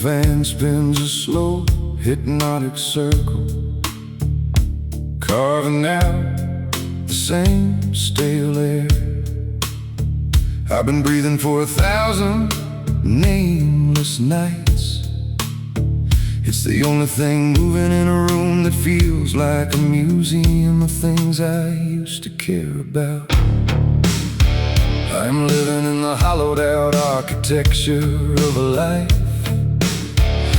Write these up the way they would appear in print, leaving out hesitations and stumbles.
van spins a slow, hypnotic circle, carving out the same stale air. I've been breathing for 1,000 nameless nights. It's the only thing moving in a room that feels like a museum of things I used to care about. I'm living in the hollowed out architecture of a life,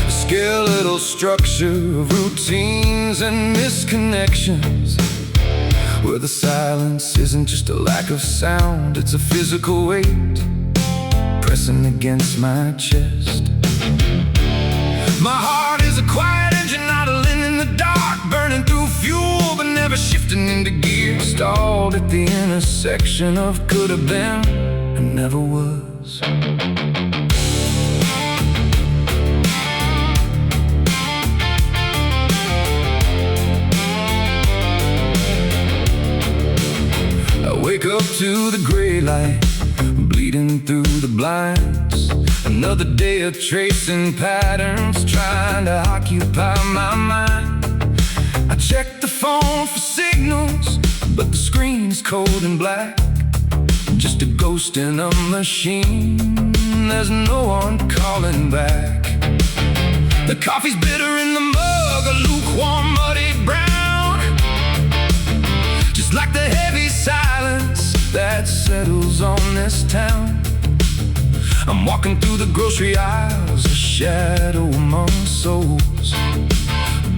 a skeletal structure of routines and misconnections, where the silence isn't just a lack of sound, it's a physical weight pressing against my chest. My heart is a quiet engine idling in the dark, burning through fuel but never shifting into gear, stalled at the intersection of could have been and never was. I wake up to the gray light bleeding through the blinds. Another day of tracing patterns, trying to occupy my mind. I check the phone for signals, but the screen's cold and black, just a ghost in a machine. There's no one calling back. The coffee's bitter in the mug, a lukewarm, muddy brown, just like the heavy silence that settles on this town. I'm walking through the grocery aisles, a shadow among souls,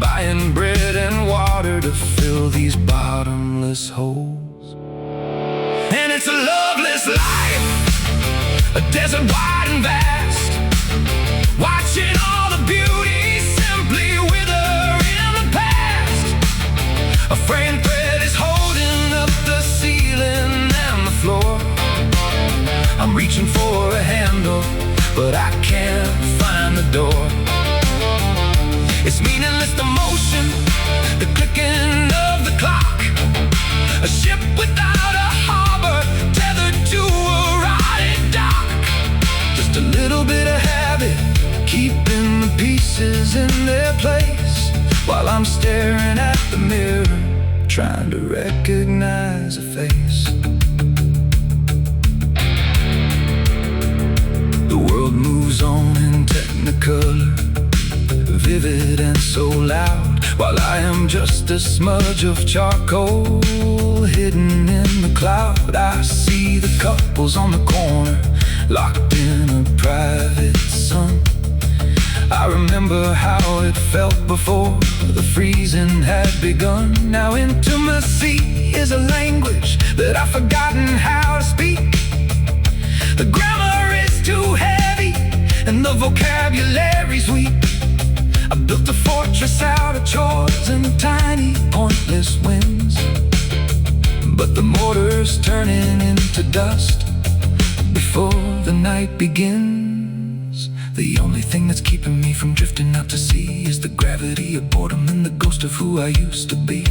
buying bread and water to fill these bottomless holes. And it's a loveless life, a desert wide and vast, watching all the beauty simply wither in the past. A framed thread is holding up the ceiling and the floor. I'm reaching for a handle, but I can't find the door. It's meaningless, the motion, the clicking of the clock, a ship without a harbor, tethered to a rotted dock. Just a little bit of habit, keeping the pieces in their place, while I'm staring at the mirror, trying to recognize a face. The world moves on in technicolor, vivid and so loud, while I am just a smudge of charcoal hidden in the cloud. I see the couples on the corner, locked in a private sun. I remember how it felt before the freezing had begun. Now intimacy is a language that I've forgotten how to speak. The grammar is too heavy and the vocabulary's weak. I built a fortress out of chores and tiny pointless wins, but the mortar's turning into dust before the night begins. The only thing that's keeping me from drifting out to sea is the gravity of boredom and the ghost of who I used to be.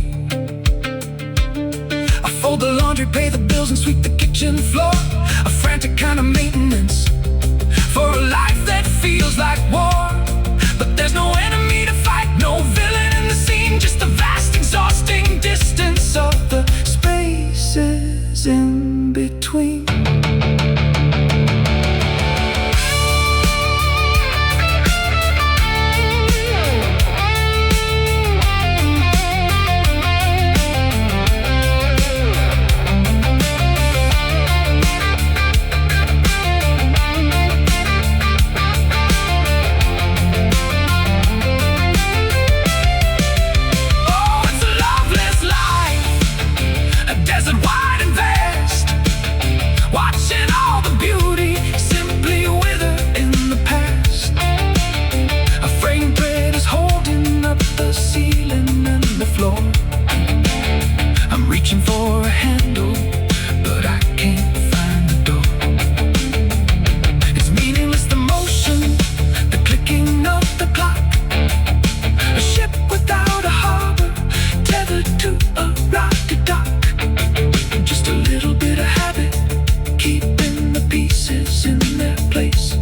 I fold the laundry, pay the bills, and sweep the kitchen floor, a frantic kind of maintenance for a life that feels like war. But there's no enemy to fight, no villain in the scene, just the vast, exhausting distance of the spaces in between. I'm reaching for a handle, but I can't find the door. It's meaningless, the motion, the clicking of the clock, a ship without a harbor, tethered to a rocky dock. Just a little bit of habit, keeping the pieces in their place,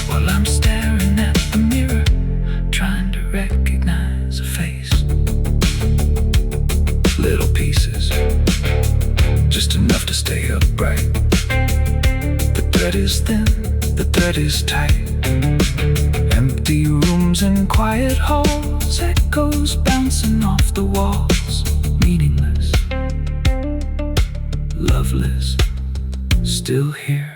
while I'm staring at the mirror, is thin, the thread is tight. Empty rooms and quiet halls, echoes bouncing off the walls. Meaningless, loveless, still here.